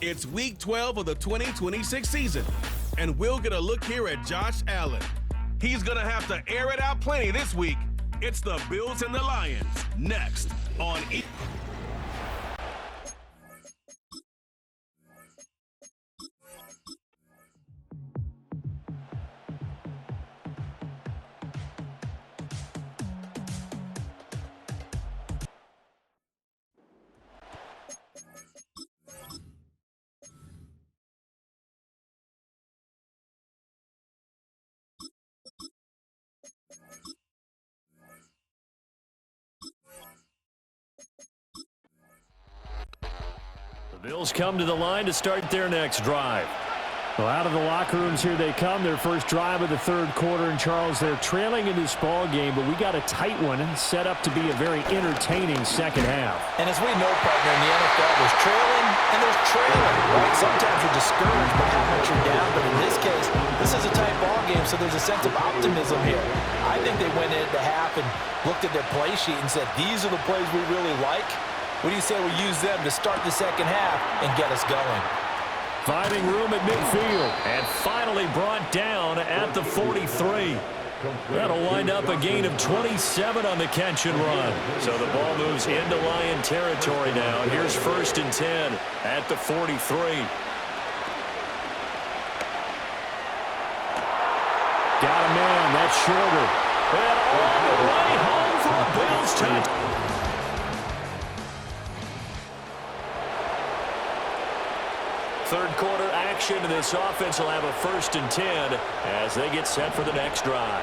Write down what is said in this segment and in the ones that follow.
It's Week 12 of the 2026 season, and we'll get a look here at Josh Allen. He's going to have to air it out plenty this week. It's the Bills and the Lions, next on Bills come to the line to start their next drive. Well, out of the locker rooms here they come, their first drive of the third quarter. And, Charles, they're trailing in this ball game, but we got a tight one set up to be a very entertaining second half. And as we know, partner, in the NFL, there's trailing and there's trailing, right? Sometimes you're discouraged by how much you're down, but in this case, this is a tight ball game, so there's a sense of optimism here. I think they went into half and looked at their play sheet and said, these are the plays we really like. What do you say we use them to start the second half and get us going? Finding room at midfield and finally brought down at the 43. That'll wind up a gain of 27 on the catch and run. So the ball moves into Lion territory now. Here's 1st and 10 at the 43. Got a man. That's shorter. And all the way home for a Bills touchdown. Third quarter action, and this offense will have a 1st and 10 as they get set for the next drive.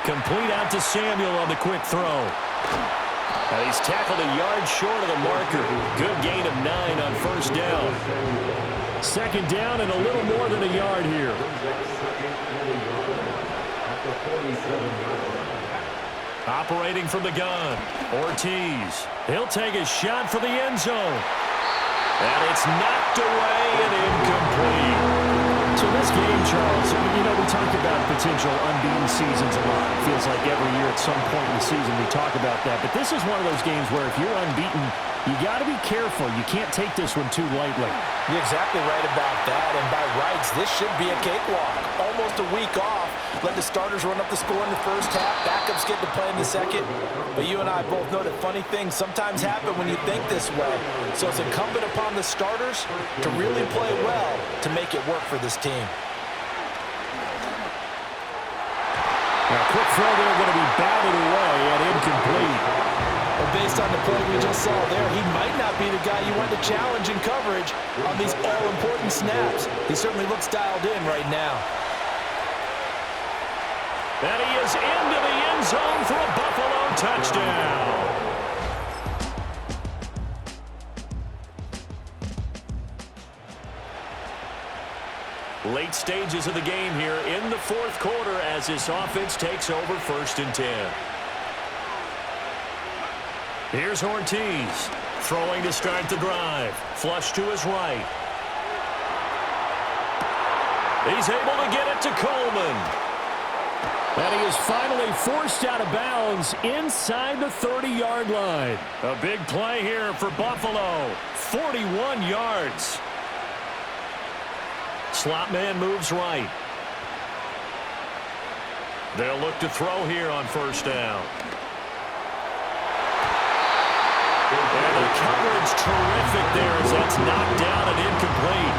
Complete out to Samuel on the quick throw. Now he's tackled a yard short of the marker. Good gain of 9 on 1st down. 2nd down and a little more than a yard here. Operating from the gun, Ortiz. He'll take a shot for the end zone. And it's knocked away and incomplete. So this game, Charles, you know, we talk about potential unbeaten seasons a lot. It feels like every year at some point in the season we talk about that. But this is one of those games where if you're unbeaten, you got to be careful. You can't take this one too lightly. You're exactly right about that. And by rights, this should be a cakewalk. Almost a week off. Let the starters run up the score in the first half. Backups get to play in the second. But you and I both know that funny things sometimes happen when you think this way. So it's incumbent upon the starters to really play well to make it work for this team. Now, quick throw there going to be batted away and incomplete. Well, based on the play we just saw there, he might not be the guy you want to challenge in coverage on these all-important snaps. He certainly looks dialed in right now. And he is into the end zone for a Buffalo touchdown. Late stages of the game here in the fourth quarter as this offense takes over 1st and 10. Here's Ortiz throwing to start the drive. Flush to his right. He's able to get it to Coleman. And he is finally forced out of bounds inside the 30-yard line. A big play here for Buffalo. 41 yards. Slot man moves right. They'll look to throw here on 1st down. And the coverage terrific there as that's knocked down and incomplete.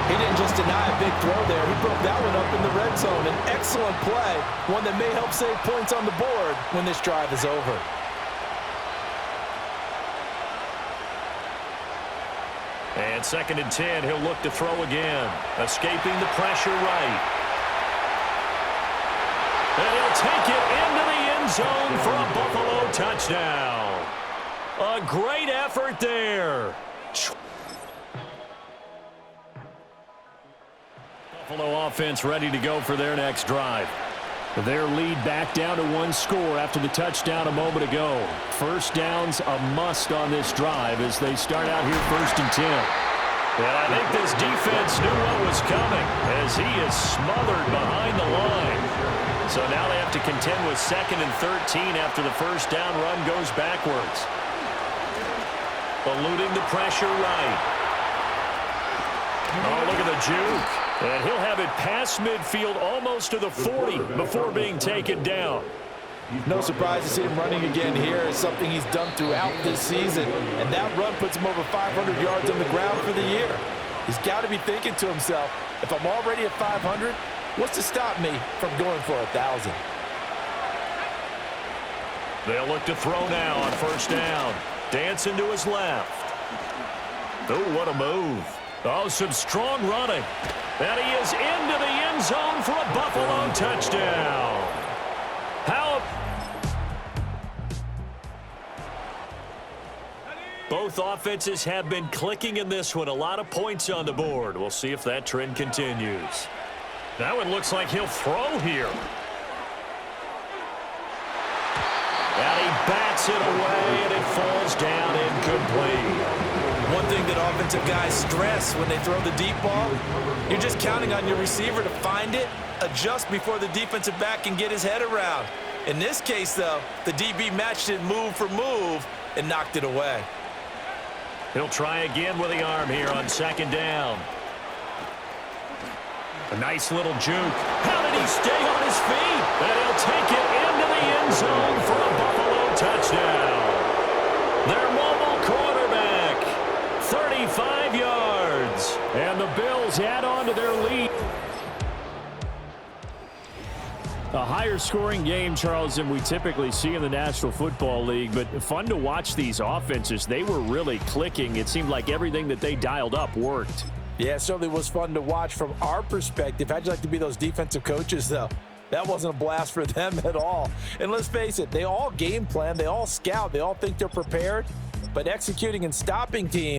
He didn't just deny a big throw there. He broke that one up in the red zone. An excellent play, one that may help save points on the board when this drive is over. And 2nd and 10, he'll look to throw again. Escaping the pressure right. And he'll take it into the end zone for a Buffalo touchdown. A great effort there. Buffalo offense ready to go for their next drive. Their lead back down to 1 score after the touchdown a moment ago. 1st down's a must on this drive as they start out here 1st and 10. And I think this defense knew what was coming as he is smothered behind the line. So to contend with 2nd and 13 after the first down run goes backwards. Eluding the pressure right. Oh, look at the juke. And he'll have it past midfield almost to the 40 before being taken down. No surprise to see him running again here. It's something he's done throughout this season. And that run puts him over 500 yards on the ground for the year. He's got to be thinking to himself, if I'm already at 500, what's to stop me from going for 1,000? They'll look to throw now on first down. Dancing to his left. Oh, what a move. Oh, some strong running. And he is into the end zone for a Buffalo touchdown. Both offenses have been clicking in this one. A lot of points on the board. We'll see if that trend continues. Now it looks like he'll throw here. And he bats it away, and it falls down incomplete. One thing that offensive guys stress when they throw the deep ball, you're just counting on your receiver to find it, adjust before the defensive back can get his head around. In this case, though, the DB matched it move for move and knocked it away. He'll try again with the arm here on 2nd down. A nice little juke. How did he stay on his feet? And he'll take it into the end zone for a Buffalo touchdown. Their mobile quarterback, 35 yards. And the Bills add on to their lead. A higher scoring game, Charles, than we typically see in the National Football League, but fun to watch these offenses. They were really clicking. It seemed like everything that they dialed up worked. Yeah, it certainly was fun to watch from our perspective. How'd you like to be those defensive coaches, though? That wasn't a blast for them at all. And let's face it, they all game plan, they all scout, they all think they're prepared, but executing and stopping teams